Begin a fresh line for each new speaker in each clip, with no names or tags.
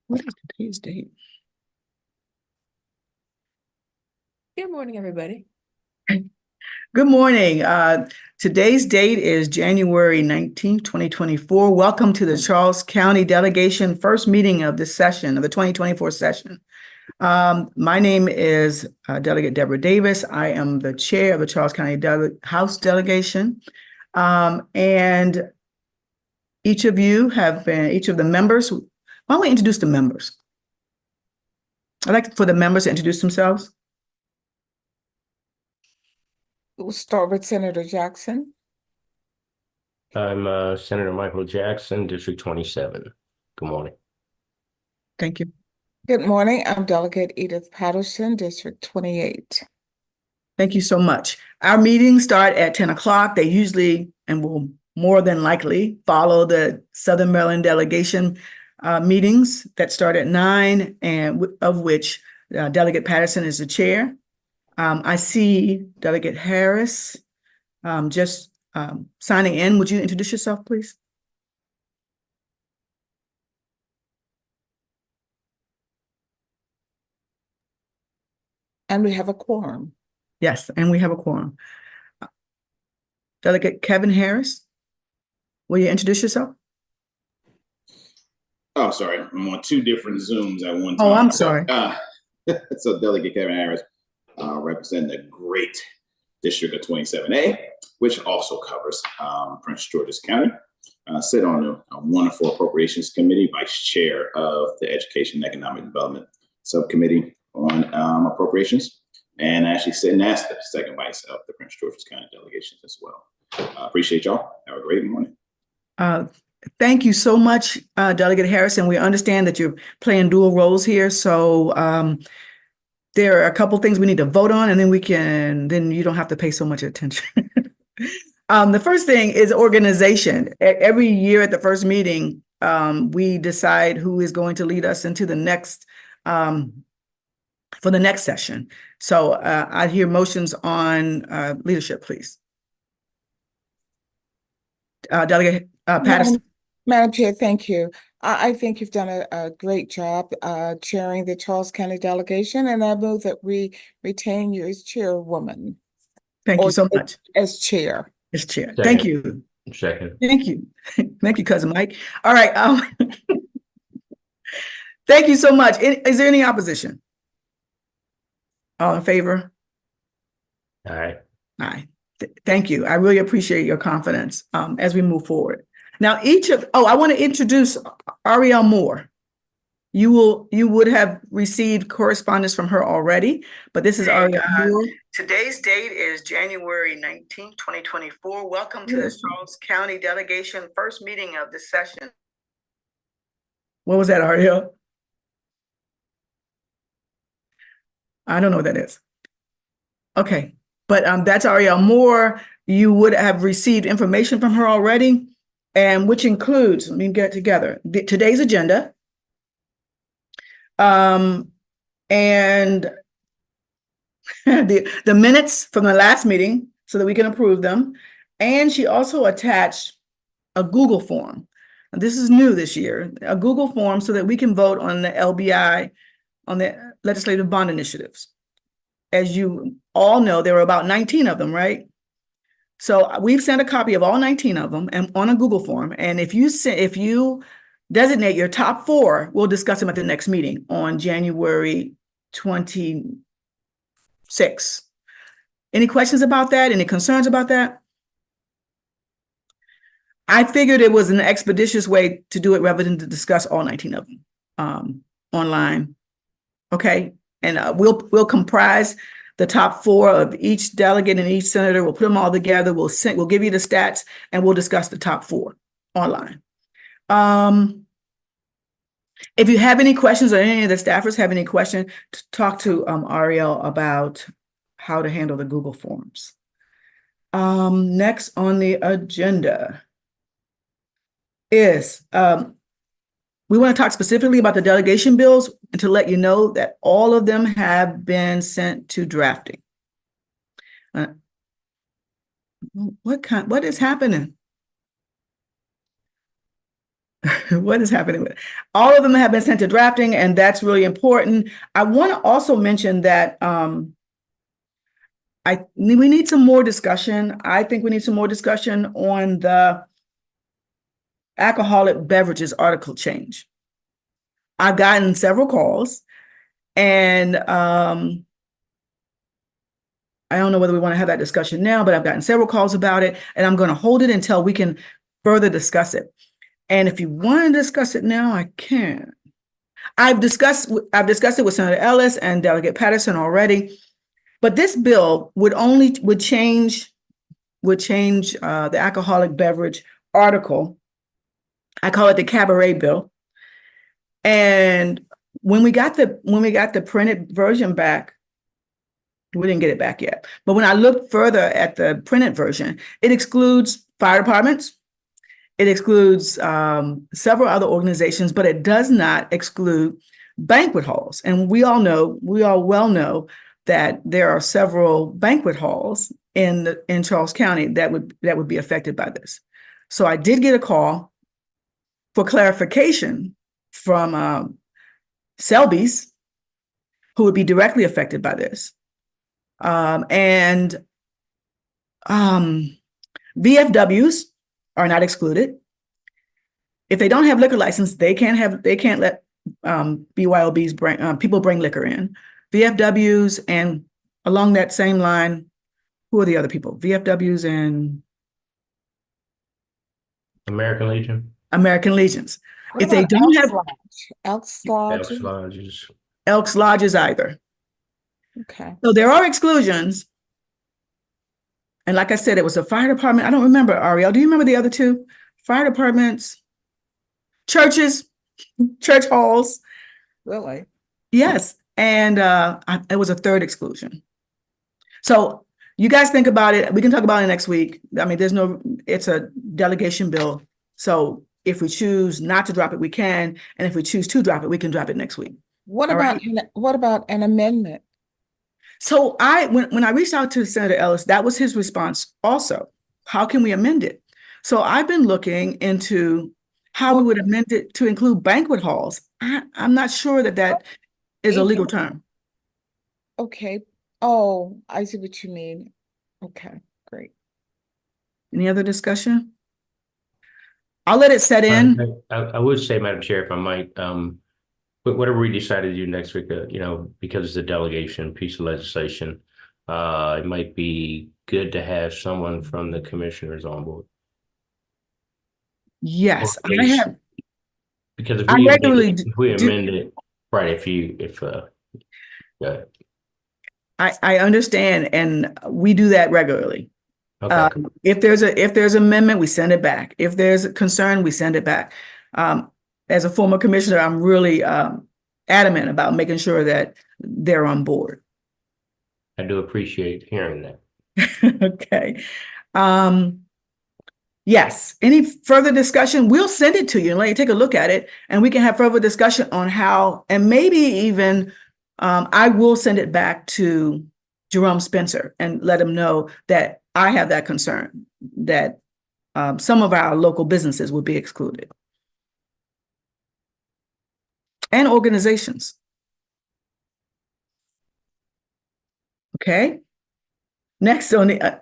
What is today's date?
Good morning, everybody.
Good morning. Today's date is January 19th, 2024. Welcome to the Charles County Delegation first meeting of this session, of the 2024 session. My name is Delegate Deborah Davis. I am the chair of the Charles County House Delegation. And each of the members, why don't we introduce the members? I'd like for the members to introduce themselves.
We'll start with Senator Jackson.
I'm Senator Michael Jackson, District 27. Good morning.
Thank you.
Good morning. I'm Delegate Edith Patterson, District 28.
Thank you so much. Our meetings start at 10 o'clock. They usually and will more than likely follow the Southern Maryland delegation meetings that start at 9, and of which Delegate Patterson is the chair. I see Delegate Harris just signing in. Would you introduce yourself, please?
And we have a quorum.
Yes, and we have a quorum. Delegate Kevin Harris, will you introduce yourself?
Oh, sorry. I'm on two different Zooms at one time.
Oh, I'm sorry.
So Delegate Kevin Harris, representing the great District of 27A, which also covers Prince George's County. Sit on the wonderful Appropriations Committee, Vice Chair of the Education and Economic Development Subcommittee on Appropriations, and actually sitting as the second vice of the Prince George's County delegations as well. Appreciate y'all. Have a great morning.
Thank you so much, Delegate Harrison. We understand that you're playing dual roles here. So there are a couple things we need to vote on, and then you don't have to pay so much attention. The first thing is organization. Every year at the first meeting, we decide who is going to lead us into the next, for the next session. So I hear motions on leadership, please. Delegate Patterson.
Madam Chair, thank you. I think you've done a great job chairing the Charles County delegation, and I move that we retain you as chairwoman.
Thank you so much.
As chair.
As chair.
Second.
Thank you.
Second.
Thank you. Thank you, Cousin Mike. All right. Thank you so much. Is there any opposition? All in favor?
All right.
Aye. Thank you. I really appreciate your confidence as we move forward. Now, I want to introduce Ariel Moore. You would have received correspondence from her already, but this is Ariel Moore. Today's date is January 19th, 2024. Welcome to the Charles County Delegation first meeting of this session. What was that, Ariel? I don't know what that is. Okay, but that's Ariel Moore. You would have received information from her already, and which includes, let me get together, today's agenda, and the minutes from the last meeting so that we can approve them. And she also attached a Google form. And this is new this year, a Google form so that we can vote on the LBI, on the legislative bond initiatives. As you all know, there were about 19 of them, right? So we've sent a copy of all 19 of them and on a Google form. And if you designate your top 4, we'll discuss them at the next meeting on January 26th. Any questions about that? Any concerns about that? I figured it was an expeditious way to do it rather than to discuss all 19 of them online. Okay, and we'll comprise the top 4 of each delegate and each senator. We'll put them all together. We'll give you the stats, and we'll discuss the top 4 online. If you have any questions or any of the staffers have any questions, talk to Ariel about how to handle the Google Forms. Next on the agenda is we want to talk specifically about the delegation bills and to let you know that all of them have been sent to drafting. What is happening? What is happening with all of them have been sent to drafting, and that's really important. I want to also mention that we need some more discussion. I think we need some more discussion on the alcoholic beverages article change. I've gotten several calls, and I don't know whether we want to have that discussion now, but I've gotten several calls about it, and I'm going to hold it until we can further discuss it. And if you want to discuss it now, I can. I've discussed it with Senator Ellis and Delegate Patterson already, but this bill would change the alcoholic beverage article. I call it the cabaret bill. And when we got the printed version back, we didn't get it back yet. But when I looked further at the printed version, it excludes fire departments. It excludes several other organizations, but it does not exclude banquet halls. And we all well know that there are several banquet halls in Charles County that would be affected by this. So I did get a call for clarification from Selby's, who would be directly affected by this. And VFWs are not excluded. If they don't have liquor license, they can't let BYOBs people bring liquor in. VFWs, and along that same line, who are the other people? VFWs and
American Legion.
American Legions.
What
If they
about
don't have
Elks
Elks
Lodge?
Lodges.
Elks Lodges either.
Okay.
So there are exclusions. And like I said, it was a fire department. I don't remember, Ariel. Do you remember the other two? Fire departments, churches, church halls.
Really?
Yes. And it was a third exclusion. So you guys think about it. We can talk about it next week. I mean, it's a delegation bill. So if we choose not to drop it, we can. And if we choose to drop it, we can drop it next week.
What
All
about what about an amendment?
So when I reached out to Senator Ellis, that was his response also. How can we amend it? So I've been looking into how we would amend it to include banquet halls. I'm not sure that is a legal term.
Okay. Oh, I see what you mean. Okay, great.
Any other discussion? I'll let it set in.
I would say, Madam Chair, if I might, but whatever we decide to do next week, because it's a delegation piece of legislation, it might be good to have someone from the commissioners on board.
Yes,
Or at
I
least-
have.
Because if
I regularly
we amend it, right,
I understand, and we do that regularly.
okay.
If there's amendment, we send it back. If there's a concern, we send it back. As a former commissioner, I'm really adamant about making sure that they're on board.
I do appreciate hearing that.
Okay. Yes. Any further discussion? We'll send it to you and let you take a look at it, and we can have further discussion on how, and maybe even I will send it back to Jerome Spencer and let him know that I have that concern that some of our local businesses will be excluded. And organizations. Okay. Next on the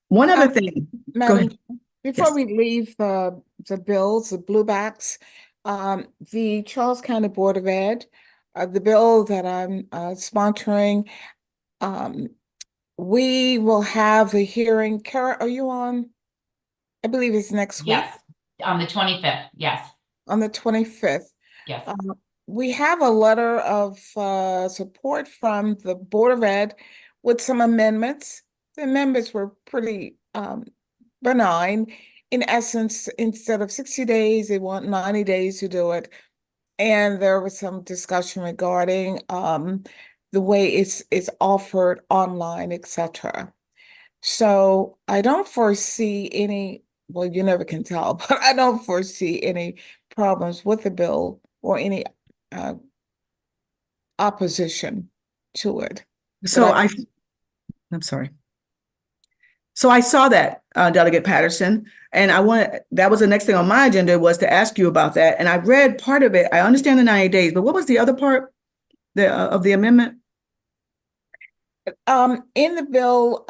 one other thing.
Madam,
ahead.
before
Yes.
we leave the bills, the bluebacks, the Charles County Board of Ed, the bill that I'm sponsoring, we will have the hearing. Kara, are you on? I believe it's next week.
Yes, on the 25th, yes,
On the 25th.
yes.
We have a letter of support from the Board of Ed with some amendments. The amendments were pretty benign. In essence, instead of 60 days, they want 90 days to do it. And there was some discussion regarding the way it's offered online, etc. So I don't foresee any, well, you never can tell, but I don't foresee any problems with the bill or any opposition to it.
So
But
I'm sorry. So I saw that, Delegate Patterson, and that was the next thing on my agenda, was to ask you about that. And I read part of it. I understand the 90 days, but what was the other part of the amendment?
In the bill,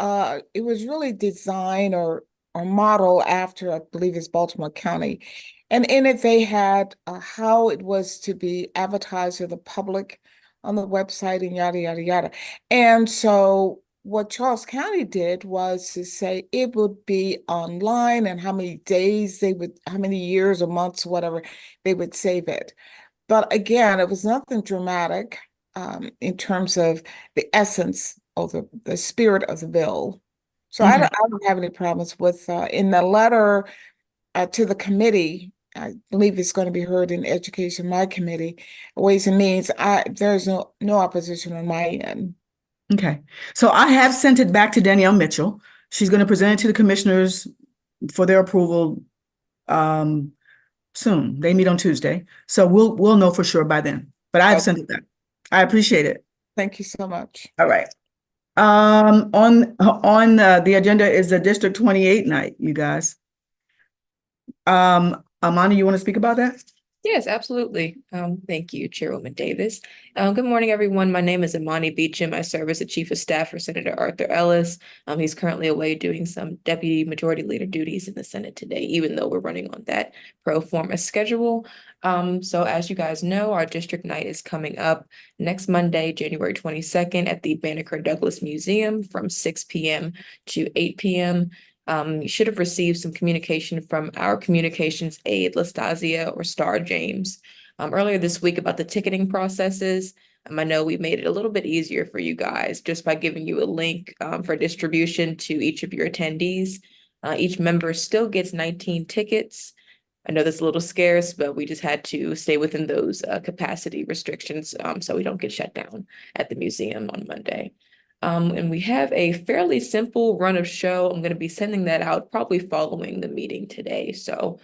it was really designed or modeled after, I believe it's Baltimore County. And in it, they had how it was to be advertised to the public on the website and yada, yada, yada. And so what Charles County did was to say it would be online and how many days how many years or months, whatever, they would save it. But again, it was nothing dramatic in terms of the essence of the spirit of the bill. So
Okay.
I don't have any problems with in the letter to the committee. I believe it's going to be heard in education, my committee, Ways and Means. There's no opposition on my end.
Okay. So I have sent it back to Danielle Mitchell. She's going to present it to the commissioners for their approval soon. They meet on Tuesday. So we'll know for sure by then. But I have sent it back. I appreciate it.
Thank you so much.
All right. On the agenda is the District 28 night, you guys. Amani, you want to speak about that?
Yes, absolutely. Thank you, Chairwoman Davis. Good morning, everyone. My name is Imani Beecham. I serve as the Chief of Staff for Senator Arthur Ellis. He's currently away doing some Deputy Majority Leader duties in the Senate today, even though we're running on that pro forma schedule. So as you guys know, our district night is coming up next Monday, January 22nd at the Banneker Douglas Museum from 6 p.m. to 8 p.m. You should have received some communication from our communications aide, Lastasia or Star James, earlier this week about the ticketing processes. I know we made it a little bit easier for you guys just by giving you a link for distribution to each of your attendees. Each member still gets 19 tickets. I know that's a little scarce, but we just had to stay within those capacity restrictions so we don't get shut down at the museum on Monday. And we have a fairly simple run of show. I'm going to be sending that out probably following the meeting today. So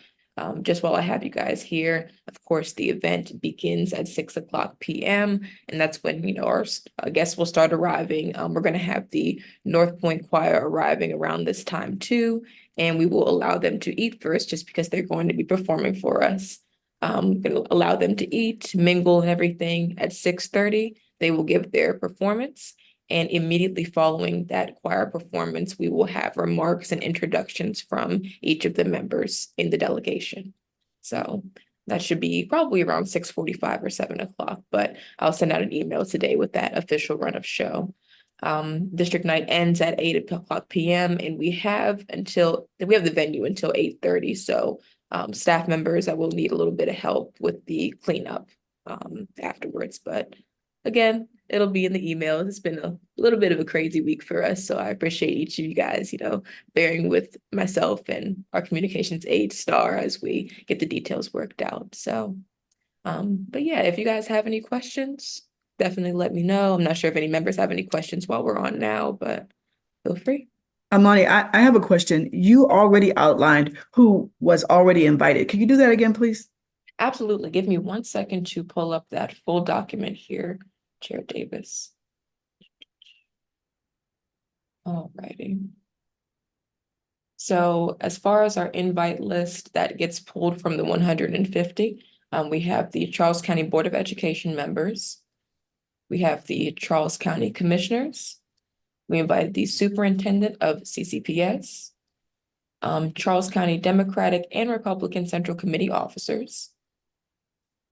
just while I have you guys here, of course, the event begins at 6:00 p.m. And that's when, our guests will start arriving. We're going to have the North Point Choir arriving around this time too. And we will allow them to eat first just because they're going to be performing for us. Going to allow them to eat, mingle and everything at 6:30. They will give their performance. And immediately following that choir performance, we will have remarks and introductions from each of the members in the delegation. So that should be probably around 6:45 or 7:00, but I'll send out an email today with that official run of show. District night ends at 8:00 p.m. and we have the venue until 8:30. So staff members, I will need a little bit of help with the cleanup afterwards, but again, it'll be in the email. It's been a little bit of a crazy week for us. So I appreciate each of you guys, bearing with myself and our communications aide Star as we get the details worked out. So, but yeah, if you guys have any questions, definitely let me know. I'm not sure if any members have any questions while we're on now, but feel free.
Amani, I have a question. You already outlined who was already invited. Can you do that again, please?
Absolutely. Give me 1 second to pull up that full document here, Chair Davis. Alrighty. So as far as our invite list that gets pulled from the 150, we have the Charles County Board of Education members. We have the Charles County Commissioners. We invited the Superintendent of CCPS, Charles County Democratic and Republican Central Committee officers.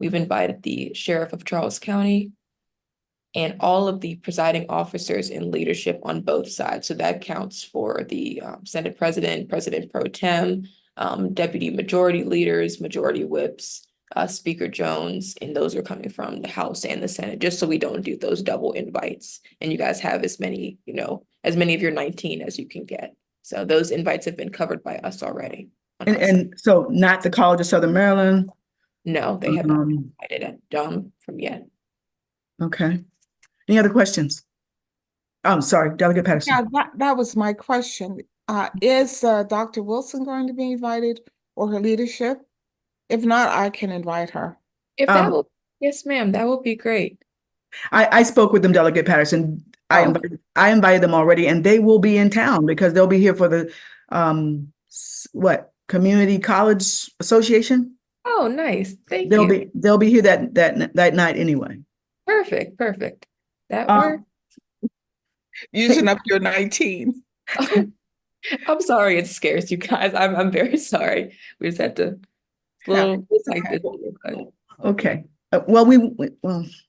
We've invited the Sheriff of Charles County and all of the presiding officers in leadership on both sides. So that counts for the Senate President, President Pro Tem, Deputy Majority Leaders, Majority Whips, Speaker Jones, and those are coming from the House and the Senate, just so we don't do those double invites. And you guys have as many, as many of your 19 as you can get. So those invites have been covered by us already.
And so not the College of Southern Maryland?
No, they have not invited from yet.
Okay. Any other questions? I'm sorry, Delegate Patterson.
Yeah, that was my question. Is Dr. Wilson going to be invited or her leadership? If not, I can invite her.
If yes, ma'am, that would be great.
I spoke with them, Delegate Patterson.
Oh.
I invited them already, and they will be in town because they'll be here for the Community College Association.
Oh, nice. Thank you.
They'll be here that night anyway.
Perfect, perfect. That
Um,
works.
Using up your 19.
I'm sorry it scares you guys. I'm very sorry. We just had to little like this.
Okay. Well, we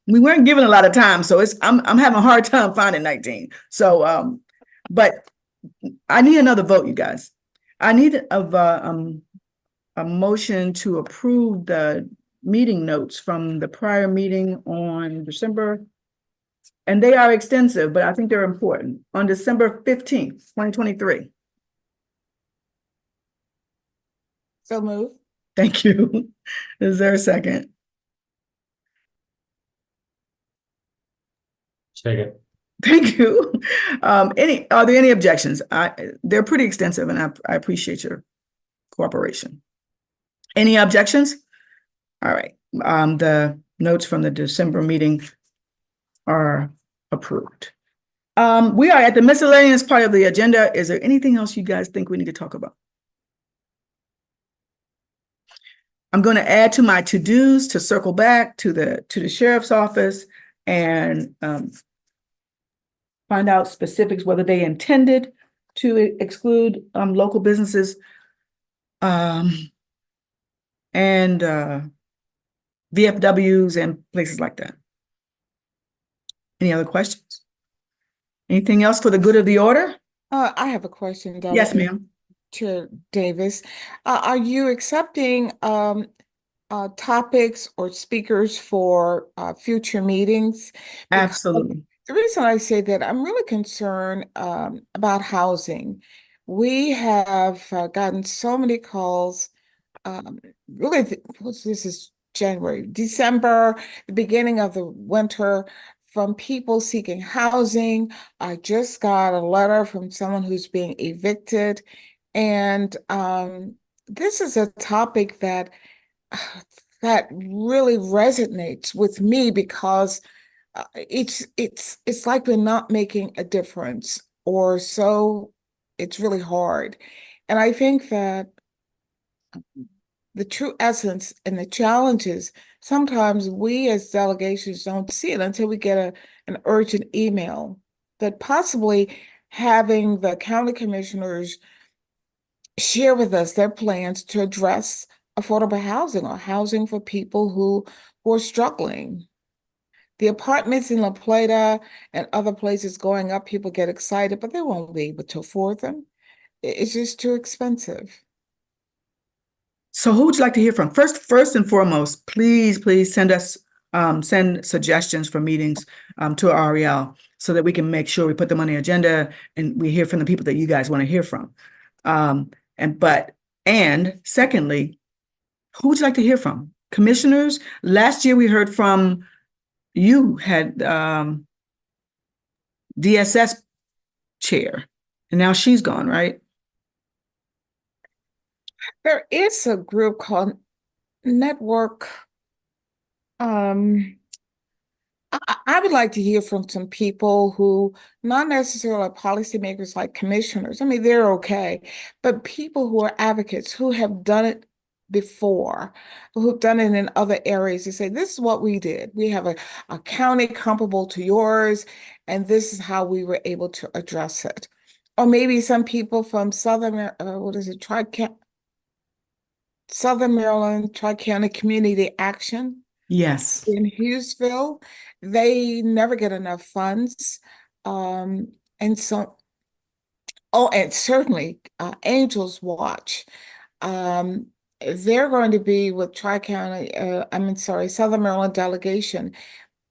weren't given a lot of time, so I'm having a hard time finding 19. So but I need another vote, you guys. I need a motion to approve the meeting notes from the prior meeting on December, and they are extensive, but I think they're important, on December 15th, 2023.
So move.
Thank you. Is there a second?
Second.
Thank you. Are there any objections? They're pretty extensive, and I appreciate your cooperation. Any objections? All right. The notes from the December meeting are approved. We are at the miscellaneous part of the agenda. Is there anything else you guys think we need to talk about? I'm going to add to my to-dos to circle back to the sheriff's office and find out specifics, whether they intended to exclude local businesses and VFWs and places like that. Any other questions? Anything else for the good of the order?
I have a question,
Yes,
Delegate
ma'am.
Chair Davis. Are you accepting topics or speakers for future meetings? Because
Absolutely.
the reason I say that, I'm really concerned about housing. We have gotten so many calls, really, this is January, December, the beginning of the winter, from people seeking housing. I just got a letter from someone who's being evicted. And this is a topic that really resonates with me because it's like we're not making a difference, or so it's really hard. And I think that the true essence and the challenges, sometimes we as delegations don't see it until we get an urgent email that possibly having the county commissioners share with us their plans to address affordable housing or housing for people who are struggling. The apartments in La Plata and other places going up, people get excited, but they won't be able to afford them. It's just too expensive.
So who would you like to hear from? First and foremost, please send us send suggestions for meetings to Ariel so that we can make sure we put them on the agenda and we hear from the people that you guys want to hear from. And secondly, who would you like to hear from? Commissioners? Last year we heard from you had DSS chair, and now she's gone, right?
There is a group called Network. I would like to hear from some people who, not necessarily policymakers like commissioners. I mean, they're okay, but people who are advocates who have done it before, who've done it in other areas. They say, this is what we did. We have a county comparable to yours, and this is how we were able to address it. Or maybe some people from Southern Maryland, Tri-County Community Action.
Yes.
In Hughesville, they never get enough funds. And so, and certainly Angels Watch. They're going to be with Southern Maryland delegation,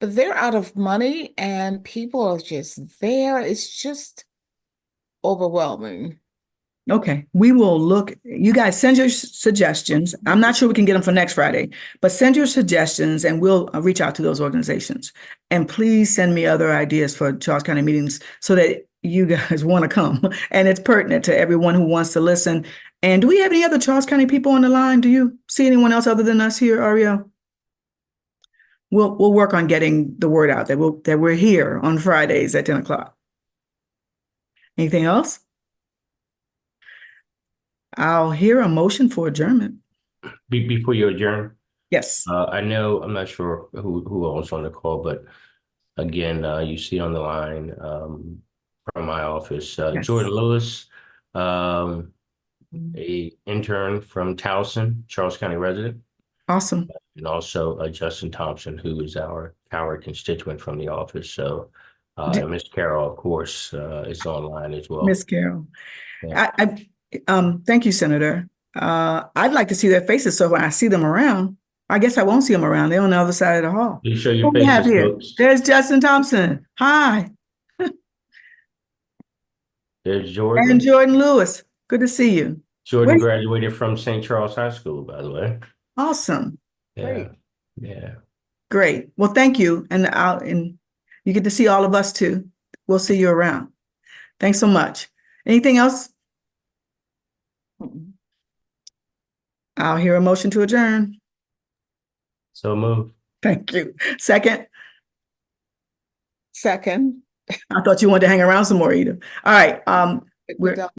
but they're out of money and people are just there. It's just overwhelming.
Okay, we will look. You guys send your suggestions. I'm not sure we can get them for next Friday, but send your suggestions and we'll reach out to those organizations. And please send me other ideas for Charles County meetings so that you guys want to come and it's pertinent to everyone who wants to listen. And do we have any other Charles County people on the line? Do you see anyone else other than us here, Ariel? we'll work on getting the word out that we're here on Fridays at 10 o'clock. Anything else? I'll hear a motion for adjournment.
Before you adjourn,
Yes.
I know, I'm not sure who else on the call, but again, you see on the line from my office,
Yes.
Jordan Lewis, a intern from Towson, Charles County resident,
Awesome.
and also Justin Thompson, who is our constituent from the office. So
Did-
Miss Carol, of course, is online as well.
Miss Carol.
Yeah.
Thank you, Senator. I'd like to see their faces, so when I see them around, I guess I won't see them around. They're on the other side of the hall.
Please show your
Who we have
faces,
here?
folks.
There's Justin Thompson. Hi.
There's
And
Jordan.
Jordan Lewis. Good to see you.
Jordan
Wait.
graduated from St. Charles High School, by the way.
Awesome.
Yeah,
Great.
yeah.
Great. Well, thank you. And you get to see all of us too. We'll see you around. Thanks so much. Anything else? I'll hear a motion to adjourn.
So move.
Thank you. Second,
Second.
I thought you wanted to hang around some more, Edith. All right.
We're
We're-
done.